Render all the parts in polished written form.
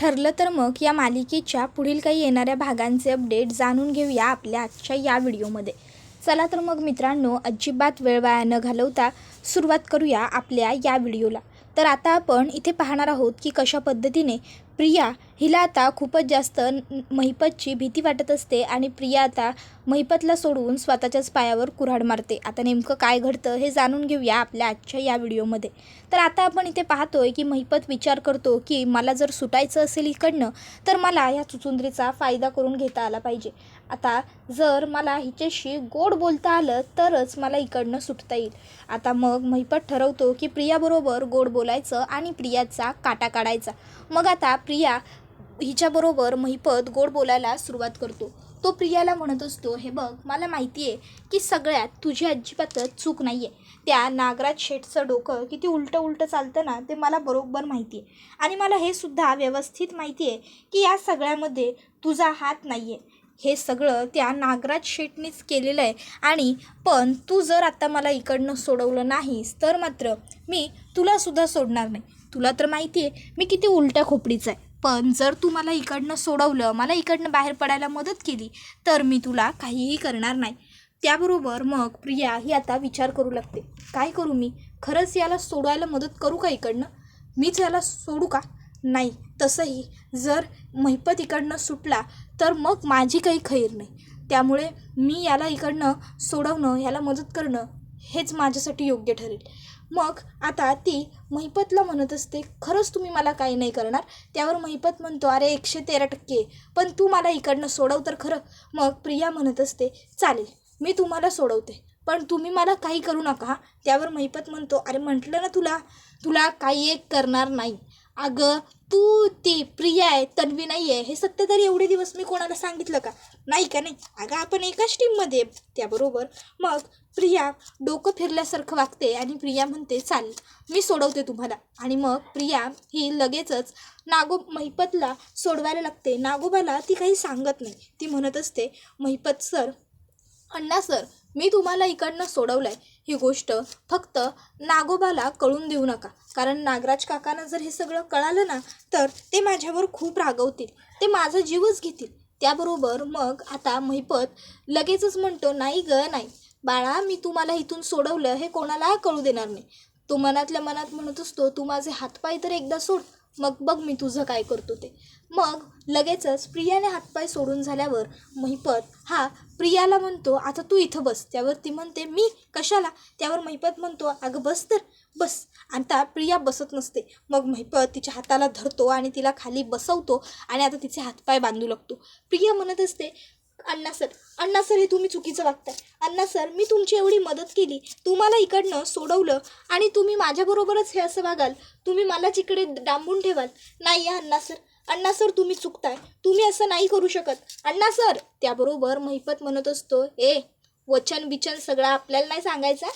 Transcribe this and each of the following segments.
ठरलं तर मग या मालिकेच्या पुढील काही येणाऱ्या भागांचे अपडेट जाणून घेऊया आपल्या आजच्या या व्हिडिओमध्ये. चला तर मग मित्रांनो, अजिबात वेळ वाया न घालवता सुरुवात करूया आपल्या या व्हिडिओला. तर आता आपण इथे पाहणार आहोत की कशा पद्धतीने प्रिया हिला आता खूपच जास्त महिपतची भीती वाटत असते आणि प्रिया आता महिपतला सोडून स्वतःच्याच पायावर कुऱ्हाड मारते. आता नेमकं काय घडतं हे जाणून घेऊया आपल्या आजच्या या व्हिडिओमध्ये. तर आता आपण इथे पाहतोय की महिपत विचार करतो की मला जर सुटायचं असेल इकडनं तर मला या चुचुंद्रीचा फायदा करून घेता आला पाहिजे. आता जर मला हिच्याशी गोड बोलता आलं तरच मला इकडनं सुटता येईल. आता मग महिपत ठरवतो की प्रियाबरोबर गोड बोलायचं आणि प्रियाचा काटा काढायचा. मग आता प्रिया हिच्याबरोबर महिपत गोड बोलायला सुरुवात करतो. तो प्रियाला म्हणत असतो, हे बघ, मला माहिती आहे की सगळ्यात तुझी अजिबातच चूक नाही आहे. त्या नागराज शेठचं डोकं किती उलटं चालतं ना, ते मला बरोबर माहिती आहे. आणि मला हे सुद्धा व्यवस्थित माहिती आहे की या सगळ्यामध्ये तुझा हात नाही आहे. हे सगळं त्या नागराज शेठनीच केलेलं आहे. आणि पण तू जर आता मला इकडनं सोडवलं नाहीस तर मात्र मी तुलासुद्धा सोडणार नाही. तुला तर माहिती आहे मी किती उलट्या खोपडीचं आहे. पण जर तू मला इकडनं सोडवलं, मला इकडनं बाहेर पडायला मदत केली तर मी तुला काहीही करणार नाही. त्याबरोबर मग प्रिया ही आता विचार करू लागते, काय करू मी? खरंच याला सोडवायला मदत करू का इकडनं? मीच याला सोडू का? नाही, तसंही जर महिपत इकडनं सुटला तर मग माझी काही खैर नाही. त्यामुळे मी याला इकडनं सोडवणं, याला मदत करणं हेच माझ्यासाठी योग्य ठरेल. मग आता ती महिपतला म्हणत असते, खरंच तुम्ही मला काही नाही करणार? त्यावर महिपत म्हणतो, अरे 113%, पण तू मला इकडनं सोडव तर खरं. मग प्रिया म्हणत असते, चालेल, मी तुम्हाला सोडवते, पण तुम्ही मला काही करू नका. त्यावर महिपत म्हणतो, अरे म्हटलं ना तुला काही एक करणार नाही. अगं तू ती प्रिया आहे, तन्वी नाही आहे, हे सत्य तरी एवढे दिवस मी कोणाला सांगितलं का? नाही का? नाही. अगं आपण एकाच टीममध्ये. त्याबरोबर मग प्रिया डोकं फिरल्यासारखं वागते आणि प्रिया म्हणते, चालेल, मी सोडवते तुम्हाला. आणि मग प्रिया ही लगेचच महिपतला सोडवायला लागते. नागोबाला ती काही सांगत नाही. ती म्हणत असते, महिपत सर, अण्णा सर, मी तुम्हाला इकडनं सोडवलं आहे, ही गोष्ट फक्त नागोबाला कळून देऊ नका. कारण नागराज काकांना जर हे सगळं कळालं ना तर ते माझ्यावर खूप रागवतील, ते माझा जीवच घेतील. त्याबरोबर मग आता महिपत लगेचच म्हणतो, नाही गं नाही बाळा, मी तुम्हाला इथून सोडवलं हे कोणाला कळू देणार नाही. तो मनातल्या मनात म्हणत असतो, तू माझे हातपाय तर एकदा सोड, मग बघ मी तुझं काय करतो ते. मग लगेचच प्रियाने हातपाय सोडून झाल्यावर महिपत हा प्रियाला म्हणतो, आता तू इथं बस. त्यावर ती म्हणते, मी कशाला? त्यावर महिपत म्हणतो, अगं बस तर बस. आता प्रिया बसत नसते. मग महिपत तिच्या हाताला धरतो आणि तिला खाली बसवतो आणि आता तिचे हातपाय बांधू लागतो. प्रिया म्हणत असते, अण्णा सर, हे तुम्ही चुकीचं वागताय. अण्णा सर, मी तुमची एवढी मदत केली, तुम्हाला इकडनं सोडवलं आणि तुम्ही माझ्याबरोबरच हे असं वागाल? तुम्ही मलाच इकडे डांबून ठेवाल? नाही अण्णा सर, तुम्ही चुकताय, तुम्ही असं नाही करू शकत अण्णा सर. त्याबरोबर महिपत म्हणत असतो, वचन बिचन सगळं आपल्याला नाही सांगायचं.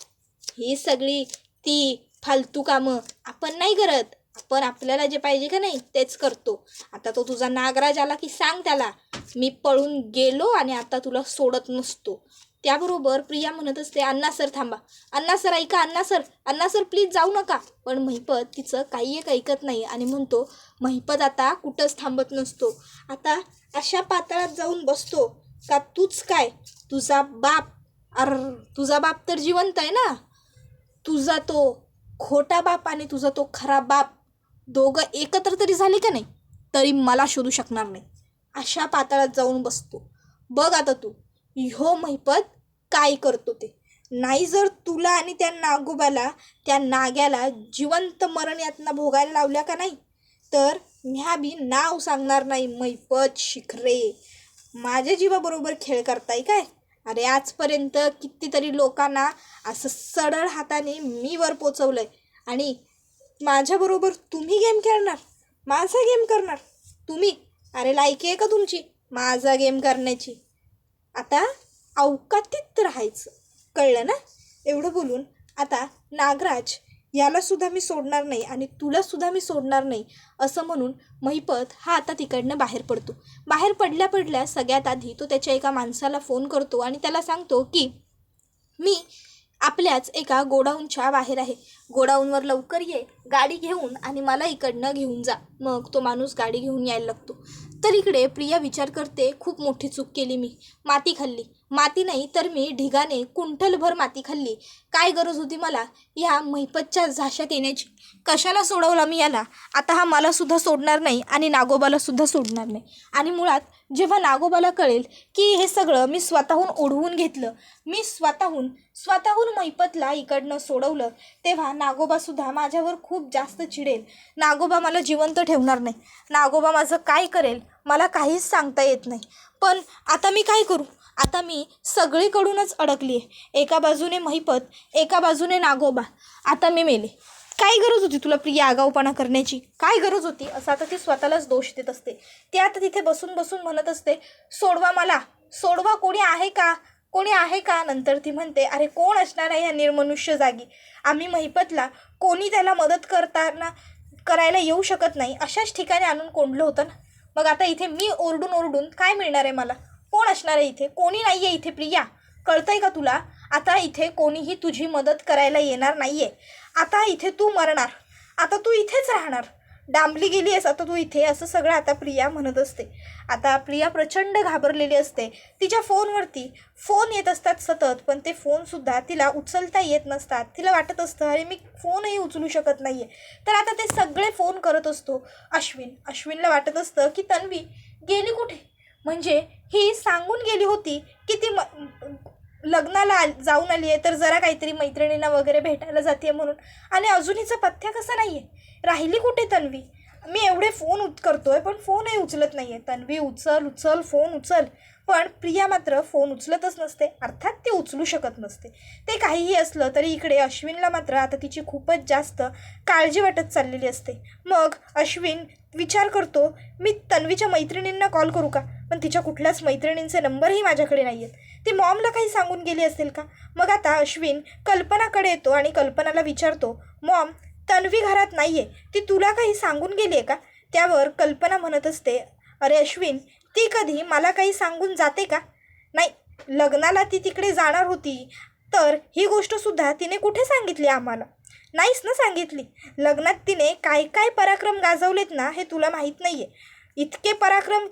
ही सगळी ती फालतू कामं आपण नाही करत. आपण आपल्याला जे पाहिजे का नाही तेच करतो. आता तो तुझा नागराज आला की सांग त्याला, मी पळून गेलो आणि आता तुला सोडत नसतो. त्याबरोबर प्रिया म्हणत असते, अण्णा सर थांबा, अण्णा सर ऐका, अण्णा सर प्लीज जाऊ नका. पण महिपत तिचं काही एक ऐकत नाही आणि म्हणतो, महिपत आता कुठंच थांबत नसतो. आता अशा पातळात जाऊन बसतो का तूच काय, तुझा बाप तर जिवंत आहे ना. तुझा तो खोटा बाप आणि तुझा तो खरा बाप दोघं एकत्र तरी झाले का नाही तरी मला शोधू शकणार नाही. अशा पातळात जाऊन बसतो. बघ आता तू ह्यो महिपत काय करतो ते. नाही जर तुला आणि त्या नागोबाला, त्या नाग्याला जिवंत मरण यातना भोगायला लावल्या का नाही तर ह्या बी नाव सांगणार नाही. महिपत शिखरे, माझ्या जीवाबरोबर खेळ करताय काय? अरे आजपर्यंत कितीतरी लोकांना असं सडळ हाताने मी वर पोचवलंय आणि माझ्याबरोबर तुम्ही गेम खेळणार, माझा गेम करणार तुम्ही? अरे लायकी आहे का तुमची माझा गेम करण्याची? आता अवकातीत राहायचं, कळलं ना? एवढं बोलून आता नागराज यालासुद्धा मी सोडणार नाही आणि तुलासुद्धा मी सोडणार नाही असं म्हणून महिपत हा आता तिकडनं बाहेर पडतो. बाहेर पडल्या सगळ्यात आधी तो त्याच्या एका माणसाला फोन करतो आणि त्याला सांगतो की मी आपल्याच एका गोडाऊनच्या बाहेर आहे. गोडाऊनवर लवकर ये, गाडी घेऊन, आणि मला इकडनं घेऊन जा. मग तो माणूस गाडी घेऊन यायला लागतो. तर इकडे प्रिया विचार करते, खूप मोठी चूक केली मी. माती खाल्ली. माती नाही तर मी ढिगाने कुंठलभर माती खाल्ली. काय गरज होती मला ह्या महिपतच्या झाशात येण्याची? कशाला सोडवला मी याला? आता हा मला सुद्धा सोडणार नाही आणि नागोबाला सुद्धा सोडणार नाही. आणि मुळात जेव्हा नागोबाला कळेल की हे सगळं मी स्वतःहून ओढवून घेतलं, मी स्वतःहून महिपतला इकडनं सोडवलं, तेव्हा नागोबासुद्धा माझ्यावर खूप जास्त चिडेल. नागोबा मला जिवंत ठेवणार नाही. नागोबा माझं काय करेल मला काहीच सांगता येत नाही. पण आता मी काय करू? आता मी सगळीकडूनच अडकली आहे. एका बाजूने महिपत, एका बाजूने नागोबा. आता मी मेले. काय गरज होती तुला प्रिया आगाऊपणा करण्याची? काय गरज होती? असं आता ती स्वतःलाच दोष देत असते. ती आता तिथे बसून बसून म्हणत असते, सोडवा मला, सोडवा, कोणी आहे का, कोणी आहे का? नंतर ती म्हणते, अरे कोण असणार आहे ह्या निर्मनुष्य जागी? आम्ही महिपतला कोणी त्याला मदत करायला येऊ शकत नाही अशाच ठिकाणी आणून कोंडलं होतं ना. मग आता इथे मी ओरडून ओरडून काय मिळणार आहे मला? कोण असणार आहे इथे? कोणी नाही आहे इथे प्रिया, कळतंय का तुला? आता इथे कोणीही तुझी मदत करायला येणार नाही आहे. आता इथे तू मरणार, आता तू इथेच राहणार, डांबली गेली आहेस आता तू इथे, असं सगळं आता प्रिया म्हणत असते. आता प्रिया प्रचंड घाबरलेली असते. तिच्या फोनवरती फोन येत असतात सतत, पण ते फोनसुद्धा तिला उचलता येत नसतात. तिला वाटत असतं, अरे मी फोनही उचलू शकत नाही आहे. तर आता ते सगळे फोन करत असतो अश्विनला वाटत असतं की तन्वी गेली कुठे? म्हणजे ही सांगून गेली होती की ती लग्नाला जाऊन आली आहे, तर जरा काहीतरी मैत्रिणींना वगैरे भेटायला जाते म्हणून, आणि अजून हिचा पत्त्या कसा नाही आहे? राहिली कुठे तन्वी? मी एवढे फोन करतोय पण फोनही उचलत नाही आहे. तन्वी उचल, फोन उचल. पण प्रिया मात्र फोन उचलतच नसते, अर्थात ती उचलू शकत नसते. ते काहीही असलं तरी इकडे अश्विनला मात्र आता तिची खूपच जास्त काळजी वाटत चाललेली असते. मग अश्विन विचार करतो, मी तन्वीच्या मैत्रिणींना कॉल करू का? पण तिच्या कुठल्याच मैत्रिणींचे नंबरही माझ्याकडे नाही आहेत. ती मॉमला काही सांगून गेली असेल का? मग आता अश्विन कल्पनाकडे येतो आणि कल्पनाला विचारतो, मॉम तन्वी घरात नाही आहे, ती तुला काही सांगून गेली आहे का? त्यावर कल्पना म्हणत असते, अरे अश्विन, ती कधी मला काही सांगून जाते का? नाही, लग्नाला ती तिकडे जाणार होती, तर ही गोष्टसुद्धा तिने कुठे सांगितली आम्हाला? नाहीच ना सांगितली. लग्नात तिने काय काय पराक्रम गाजवलेत ना, हे तुला माहीत नाही आहे. इतके पराक्रम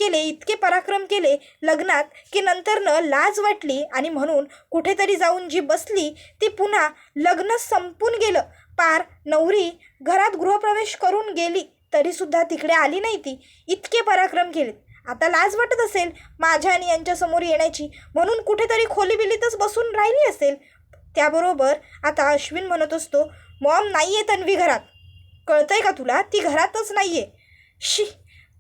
केले लग्नात की नंतरनं लाज वाटली आणि म्हणून कुठेतरी जाऊन जी बसली ती पुन्हा लग्न संपून गेलं. पार नवरी घरात गृहप्रवेश करून गेली तरीसुद्धा तिकडे आली नाही ती. इतके पराक्रम केलेत. आता लाज वाटत असेल माझ्या आणि यांच्यासमोर येण्याची, म्हणून कुठेतरी खोलीबिलीतच बसून राहिली असेल. त्याबरोबर आता अश्विन म्हणत असतो, मॉम नाही आहे तन्वी घरात, कळतंय का तुला? ती घरातच नाही आहे. शी,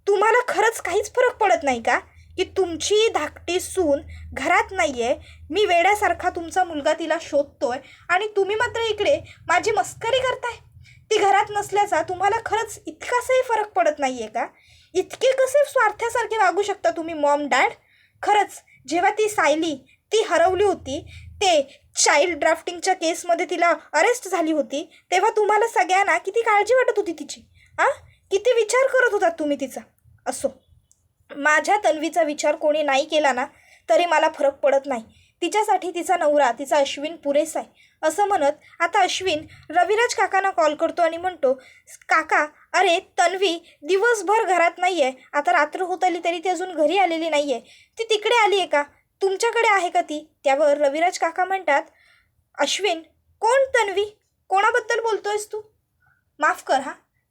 तुम्हाला खरंच काहीच फरक पडत नाही का की तुमची धाकटी सून घरात नाही आहे? मी वेड्यासारखा तुमचा मुलगा तिला शोधतोय आणि तुम्ही मात्र इकडे माझी मस्करी करताय. ती घरात नसल्याचा तुम्हाला खरंच इतकासाही फरक पडत नाही आहे का? इतके कसे स्वार्थ्यासारखे वागू शकता तुम्ही मॉम डॅड? खरंच जेव्हा ती सायली ती हरवली होती, ते चाइल्ड ड्राफ्टिंगच्या केसमध्ये तिला अरेस्ट झाली होती, तेव्हा तुम्हाला सगळ्यांना किती काळजी वाटत होती तिची? किती विचार करत होतात तुम्ही तिचा? असो, माझ्या तन्वीचा विचार कोणी नाही केला ना तरी मला फरक पडत नाही. तिच्यासाठी तिचा नवरा, तिचा अश्विन पुरेसा आहे. असं म्हणत आता अश्विन रविराज काकांना कॉल करतो आणि म्हणतो, काका, अरे तन्वी दिवसभर घरात नाही आहे, आता रात्र होत आली तरी ती अजून घरी आलेली नाही आहे. ती तिकडे आली आहे का? तुमच्याकडे आहे का ती? त्यावर रविराज काका म्हणतात, अश्विन, कोण तन्वी? कोणाबद्दल बोलतोयस तू? माफ कर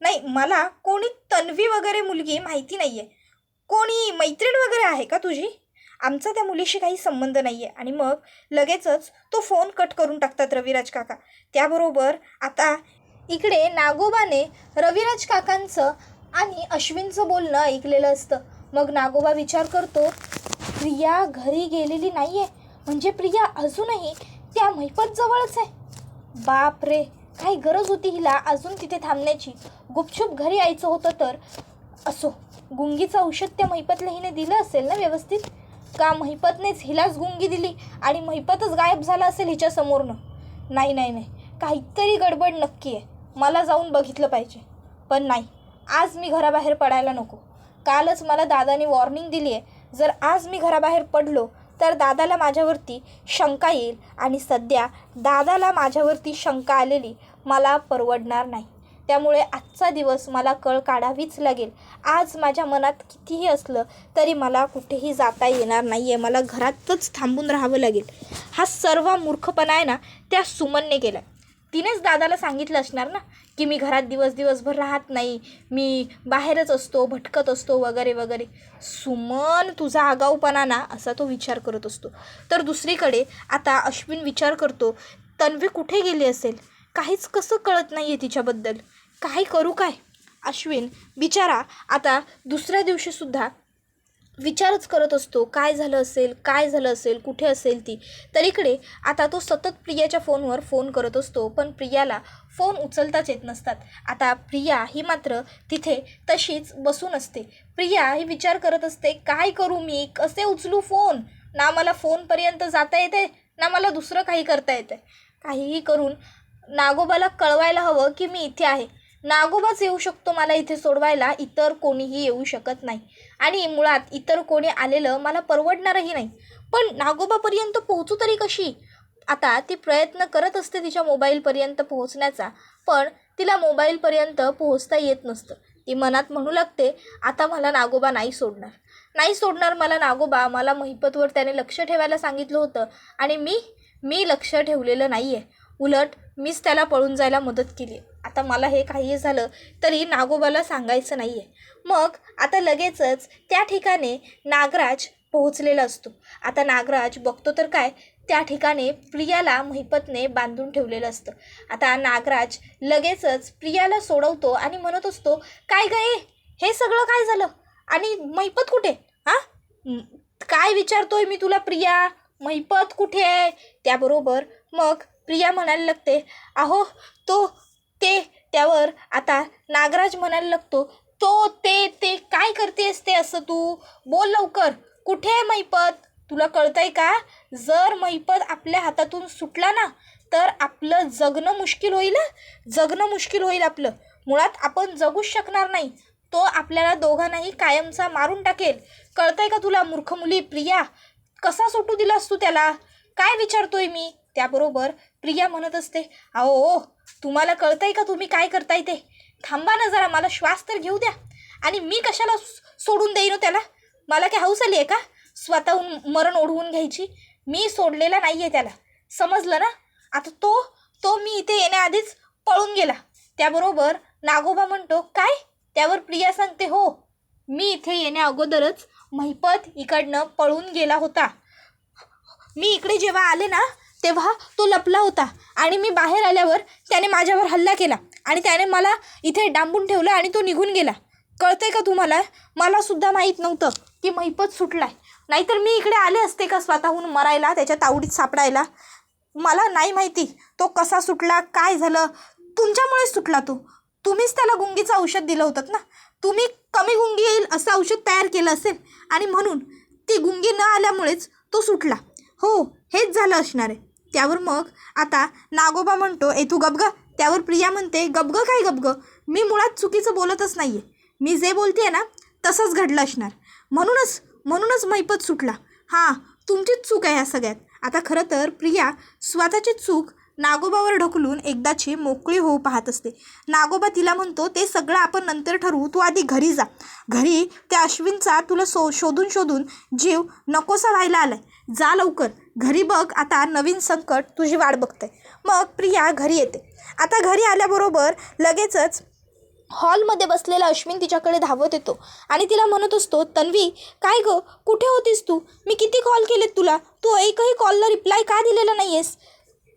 नाही, मला कोणी तन्वी वगैरे मुलगी माहिती नाही आहे. कोणी मैत्रीण वगैरे आहे का तुझी? आमचा त्या मुलीशी काही संबंध नाही आहे. आणि मग लगेचच तो फोन कट करून टाकतात रविराज काका. त्याबरोबर आता इकडे नागोबाने रविराज काकांचं आणि अश्विनचं बोलणं ऐकलेलं असतं. मग नागोबा विचार करतो, प्रिया घरी गेलेली नाही आहे, म्हणजे प्रिया अजूनही त्या महिपतजवळच आहे. बाप रे, काही गरज होती हिला अजून तिथे थांबण्याची? गुपचूप घरी यायचं होतं तर. असो, गुंगीचं औषध त्या महिपतला हिने दिलं असेल ना व्यवस्थित? का महिपतनेच हिलाच गुंगी दिली आणि महिपतच गायब झाला असेल हिच्यासमोरनं? नाही, काहीतरी गडबड नक्की आहे. मला जाऊन बघितलं पाहिजे. पण नाही, आज मी घराबाहेर पडायला नको. कालच मला दादाने वॉर्निंग दिली आहे, जर आज मी घराबाहेर पडलो तर दादाला माझ्यावरती शंका येईल आणि सध्या दादाला माझ्यावरती शंका आलेली मला परवडणार नाही. त्यामुळे आजचा दिवस मला कळ काढावीच लागेल. आज माझ्या मनात कितीही असलं तरी मला कुठेही जाता येणार नाही आहे. मला घरातच थांबून राहावं लागेल. हा सर्व मूर्खपणा आहे ना त्या सुमनने केला. तिनेच दादाला सांगितलं असणार ना की मी घरात दिवसभर राहत नाही, मी बाहेरच असतो, भटकत असतो वगैरे वगैरे. सुमन तुझा आगाऊपणा ना असा तो विचार करत असतो. तर दुसरीकडे आता अश्विन विचार करतो तन्वी कुठे गेली असेल, काहीच कसं कळत नाही आहे तिच्याबद्दल, काय करू काय. अश्विन बिचारा आता दुसऱ्या दिवशीसुद्धा विचारच करत असतो काय झालं असेल, कुठे असेल ती. तर इकडे आता तो सतत प्रियाच्या फोनवर फोन करत असतो, पण प्रियाला फोन उचलताच येत नसतात. आता प्रिया ही मात्र तिथे तशीच बसून असते. प्रिया ही विचार करत असते काय करू मी, कसे उचलू फोन, ना मला फोनपर्यंत जाता येते ना मला दुसरं काही करता येते. काहीही करून नागोबाला कळवायला हवं की मी इथे आहे. नागोबाच येऊ शकतो मला इथे सोडवायला, इतर कोणीही येऊ शकत नाही. आणि मुळात इतर कोणी आलेलं मला परवडणारही नाही. पण नागोबापर्यंत पोहोचू तरी कशी. आता ती प्रयत्न करत असते तिच्या मोबाईलपर्यंत पोहोचण्याचा, पण तिला मोबाईलपर्यंत पोहोचता येत नसतं. ती मनात म्हणू लागते आता मला नागोबा नाही सोडणार मला नागोबा. मला महिपतवर त्याने लक्ष ठेवायला सांगितलं होतं आणि मी लक्ष ठेवलेलं नाही आहे. उलट मीच त्याला पळून जायला मदत केली. आता मला हे काही झालं तरी नागोबाला सांगायचं नाही आहे. मग आता लगेचच त्या ठिकाणी नागराज पोहोचलेला असतो. आता नागराज बघतो तर काय, त्या ठिकाणी प्रियाला महिपतने बांधून ठेवलेलं असतं. आता नागराज लगेचच प्रियाला सोडवतो आणि म्हणत असतो काय गं हे सगळं काय झालं आणि महिपत कुठे. काय विचारतोय मी तुला प्रिया, महिपत कुठे आहे. त्याबरोबर मग प्रिया म्हणायला लागते अहो त्यावर आता नागराज म्हणायला लागतो ते काय करतेस ते असं, तू बोल लवकर, कुठे आहे महिपत, तुला कळतंय का. जर महिपत आपल्या हातातून सुटला ना तर आपलं जगणं मुश्किल होईल आपलं. मुळात आपण जगूच शकणार नाही. तो आपल्याला दोघांनाही कायमचा मारून टाकेल. कळतंय का तुला मूर्ख मुली प्रिया, कसा सुटू दिलास तू त्याला, काय विचारतोय मी. त्याबरोबर प्रिया म्हणत असते अहो तुम्हाला कळतंय का तुम्ही काय करताय ते, थांबा ना जरा, मला श्वास तर घेऊ द्या. आणि मी कशाला सोडून देईन त्याला, मला काय हौस आली आहे का स्वतःहून मरण ओढवून घ्यायची. मी सोडलेला नाही आहे त्याला, समजलं ना. आता तो मी इथे येण्याआधीच पळून गेला. त्याबरोबर नागोबा म्हणतो काय. त्यावर प्रिया सांगते हो, मी इथे येण्या अगोदरच महिपत इकडनं पळून गेला होता. मी इकडे जेव्हा आले ना तेव्हा तो लपला होता आणि मी बाहेर आल्यावर त्याने माझ्यावर हल्ला केला आणि त्याने मला इथे डांबून ठेवलं आणि तो निघून गेला. कळतंय का तुम्हाला, मला सुद्धा माहीत नव्हतं की महिपत सुटलाय, नाहीतर मी इकडे आले असते का स्वतःहून मरायला, त्याच्या तावडीत सापडायला. मला नाही माहिती तो कसा सुटला, काय झालं. तुमच्यामुळेच सुटला तो. तुम्हीच त्याला गुंगीचं औषध दिलं होतं ना, तुम्ही कमी गुंगी येईल असं औषध तयार केलं असेल आणि म्हणून ती गुंगी न आल्यामुळेच तो सुटला. हो हेच झालं असणार आहे. त्यावर मग आता नागोबा म्हणतो तू गबग. त्यावर प्रिया म्हणते गबग काय गबग, मी मुळात चुकीचं बोलतच नाही आहे, मी जे बोलते ना तसंच घडलं असणार, म्हणूनच महिपत सुटला. हां तुमचीच चूक आहे ह्या सगळ्यात. आता खरं तर प्रिया स्वतःची चूक नागोबावर ढकलून एकदाची मोकळी होऊ पाहत असते. नागोबा तिला म्हणतो ते सगळं आपण नंतर ठरवू, तू आधी घरी जा. घरी त्या अश्विनचा तुला शोधून जीव नकोसा व्हायला आलाय, जा लवकर घरी बघ, आता नवीन संकट तुझी वाट बघते. मग प्रिया घरी येते. आता घरी आल्याबरोबर लगेचच हॉलमध्ये बसलेला अश्विन तिच्याकडे धावत येतो आणि तिला म्हणत असतो तन्वी काय गं कुठे होतीस तू, मी किती कॉल केलेत तुला, तू एकही कॉलला रिप्लाय का दिलेला नाही आहेस,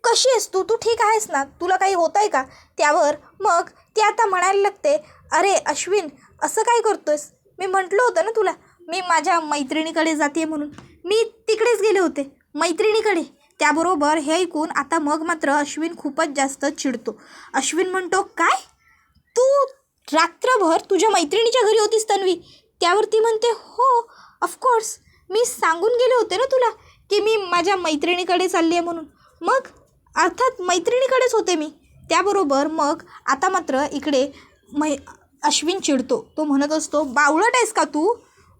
कशी आहेस तू ठीक आहेस ना, तुला काही होत आहे का. त्यावर मग ती आता म्हणायला लागते अरे अश्विन असं काय करतोयस, मी म्हटलं होतं ना तुला मी माझ्या मैत्रिणीकडे जाते म्हणून, मी तिकडेच गेले होते मैत्रिणीकडे. त्याबरोबर हे ऐकून आता मग मात्र अश्विन खूपच जास्त चिडतो. अश्विन म्हणतो काय, तू रात्रभर तुझ्या मैत्रिणीच्या घरी होतीस तन्वी. त्यावर ती म्हणते हो ऑफकोर्स, मी सांगून गेले होते ना तुला की मी माझ्या मैत्रिणीकडे चालली आहे म्हणून, मग अर्थात मैत्रिणीकडेच होते मी. त्याबरोबर मग आता मात्र इकडे अश्विन चिडतो. तो म्हणत असतो बावळट आहेस का तू,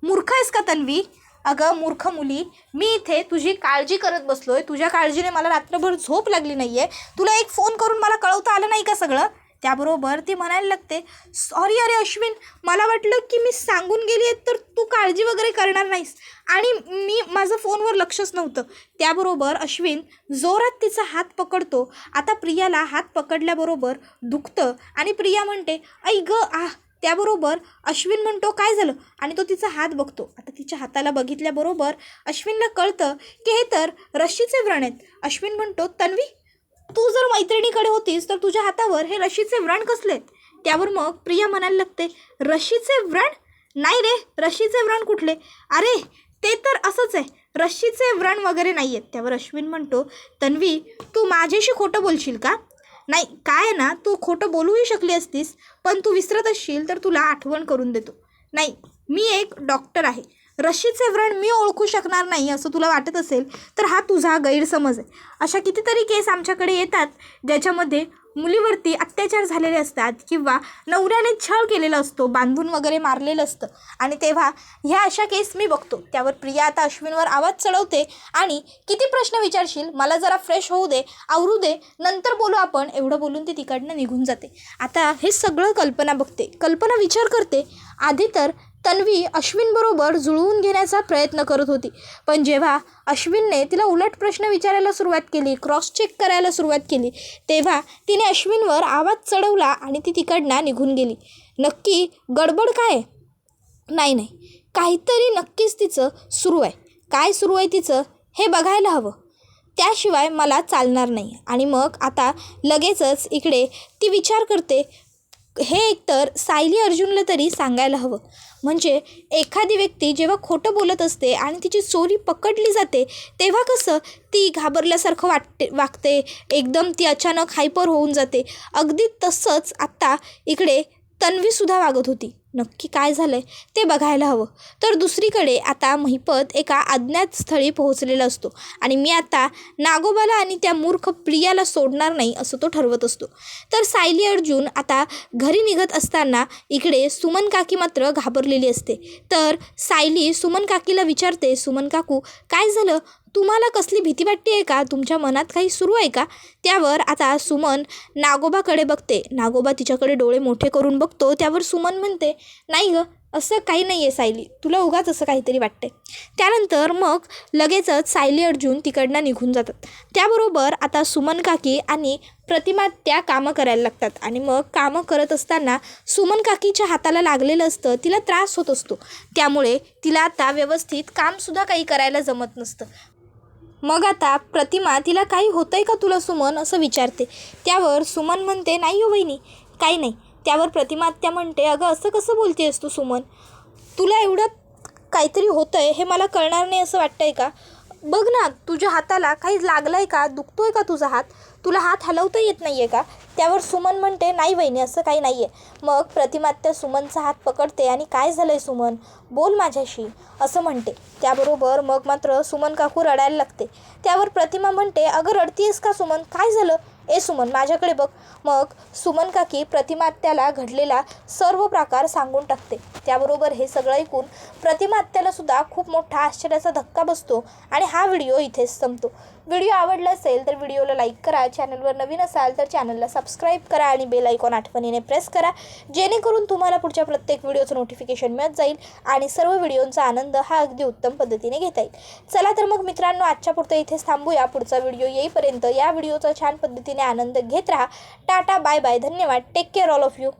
मूर्ख आहेस का तन्वी, अगं मूर्ख मुली, मी इथे तुझी काळजी करत बसलोय, तुझ्या काळजीने मला रात्रभर झोप लागली नाही आहे, तुला एक फोन करून मला कळवता आलं नाही का सगळं? त्याबरोबर ती म्हणायला लागते, सॉरी अरे अश्विन, मला वाटलं की मी सांगून गेली आहे तर तू काळजी वगैरे करणार नाहीस आणि मी माझं फोनवर लक्षच नव्हतं. त्याबरोबर अश्विन जोरात तिचा हात पकडतो. आता प्रियाला हात पकडल्याबरोबर दुखतं आणि प्रिया म्हणते, ऐ ग आह. त्याबरोबर अश्विन म्हणतो, काय झालं? आणि तो तिचा हात बघतो. आता तिच्या हाताला बघितल्याबरोबर अश्विनला कळतं की हे तर रश्मीचे व्रण आहेत. अश्विन म्हणतो, तन्वी, तू जर मैत्रिणीकडे होतीस तर तुझ्या हातावर हे रश्मीचे व्रण कसलेत? त्यावर मग प्रिया म्हणायला लागते, रश्मीचे व्रण? नाही रे, रश्मीचे व्रण कुठले? अरे ते तर असंच आहे, रश्मीचे व्रण वगैरे नाही आहेत. त्यावर अश्विन म्हणतो, तन्वी, तू माझ्याशी खोटं बोलशील का? नाही, काय ना, तू खोटं बोलूही शकली असतीस, पण तू विसरत असशील तर तुला आठवण करून देतो. नाही, मी एक डॉक्टर आहे. रश्मीचे व्रण मी ओळखू शकणार नाही असं तुला वाटत असेल तर हा तुझा गैरसमज आहे. अशा कितीतरी केस आमच्याकडे येतात ज्याच्यामध्ये मुलीवरती अत्याचार झालेले असतात किंवा नवऱ्याने छळ केलेला असतो, बांधून वगैरे मारलेलं असतं, आणि तेव्हा ह्या अशा केस मी बघतो. त्यावर प्रिया आता अश्विनवर आवाज चढवते आणि किती प्रश्न विचारशील, मला जरा फ्रेश होऊ दे, आवरू दे, नंतर बोलू आपण, एवढं बोलून ती तिकडनं निघून जाते. आता हे सगळं कल्पना बघते. कल्पना विचार करते, आधी तर तन्वी अश्विनबरोबर जुळवून घेण्याचा प्रयत्न करत होती, पण जेव्हा अश्विनने तिला उलट प्रश्न विचारायला सुरुवात केली, क्रॉस चेक करायला सुरुवात केली, तेव्हा तिने अश्विनवर आवाज चढवला आणि ती तिकडनं निघून गेली. नक्की गडबड काय? नाही, काहीतरी नक्कीच तिचं सुरू आहे. काय सुरू आहे तिचं हे बघायला हवं, त्याशिवाय मला चालणार नाही. आणि मग आता लगेचच इकडे ती विचार करते, हे एकतर सायली अर्जुनला तरी सांगायला हवं. म्हणजे एखादी व्यक्ती जेव्हा खोटं बोलत असते आणि तिची चोरी पकडली जाते तेव्हा कसं ती घाबरल्यासारखं वागते, एकदम ती अचानक हायपर होऊन जाते. अगदी तसंच आत्ता इकडे तन्वीसुद्धा वागत होती. नक्की काय झालं आहे ते बघायला हवं. तर दुसरीकडे आता महिपत एका अज्ञात स्थळी पोहोचलेला असतो आणि मी आता नागोबाला आणि त्या मूर्ख प्रियाला सोडणार नाही असं तो ठरवत असतो. तर सायली अर्जुन आता घरी निघत असताना इकडे सुमन काकी मात्र घाबरलेली असते. तर सायली सुमन काकीला विचारते, सुमन काकू, काय झालं? तुम्हाला कसली भीती वाटते आहे का? तुमच्या मनात काही सुरू आहे का? त्यावर आता सुमन नागोबाकडे बघते. नागोबा तिच्याकडे डोळे मोठे करून बघतो. त्यावर सुमन म्हणते, नाही गं, असं काही नाही आहे सायली, तुला उगाच असं काहीतरी वाटते. त्यानंतर मग लगेचच सायली अर्जुन तिकडनं निघून जातात. त्याबरोबर आता सुमन काकी आणि प्रतिमा त्या कामं करायला लागतात आणि मग कामं करत असताना सुमन काकीच्या हाताला लागलेलं असतं, तिला त्रास होत असतो. त्यामुळे तिला आता व्यवस्थित कामसुद्धा काही करायला जमत नसतं. मग आता प्रतिमा तिला काही होतंय का तुला सुमन असं विचारते. त्यावर सुमन म्हणते, नाही हो वहिनी, काही नाही. त्यावर प्रतिमा आत्या म्हणते, अगं असं कसं बोलतेस तू सुमन, तुला एवढं काहीतरी होतं आहे हे मला कळणार नाही असं वाटतं आहे का? बघ ना, तुझ्या हाताला काही लागलं आहे का? दुखतोय का तुझा हात? तुला हात हलवता येत नाही आहे का? त्यावर सुमन म्हणते, नाही वहिनी, असं काही नाही आहे. मग प्रतिमा आत्या सुमनचा हात पकडते आणि काय झालं आहे सुमन, बोल माझ्याशी असं म्हणते. त्याबरोबर मग मात्र सुमन काकू रडायला लागते. त्यावर प्रतिमा म्हणते, अगं रडतीयस का सुमन, काय झालं? ए सुमन, माझ्याकडे बघ. मग सुमन काकी प्रतिमा आत्याला घडलेला सर्व प्रकार सांगून टाकते. त्याबरोबर हे सगळं ऐकून प्रतिमा आत्याला सुद्धा खूप मोठा आश्चर्याचा धक्का बसतो आणि हा व्हिडिओ इथेच संपतो. व्हिडिओ आवडला असेल तर व्हिडिओला लाईक करा, चॅनलवर नवीन असाल तर चॅनलला सबस्क्राईब करा आणि बेल आयकॉन आठवणीने प्रेस करा, जेणेकरून तुम्हाला पुढच्या प्रत्येक व्हिडिओचं नोटिफिकेशन मिळत जाईल आणि सर्व व्हिडिओंचा आनंद हा अगदी उत्तम पद्धतीने घेता येईल. चला तर मग मित्रांनो, आजच्या पुरतं इथेच थांबूया. पुढचा व्हिडिओ येईपर्यंत या व्हिडिओचा छान पद्धतीने आनंद घेत राहा. टाटा, बाय बाय, धन्यवाद, take care all of you.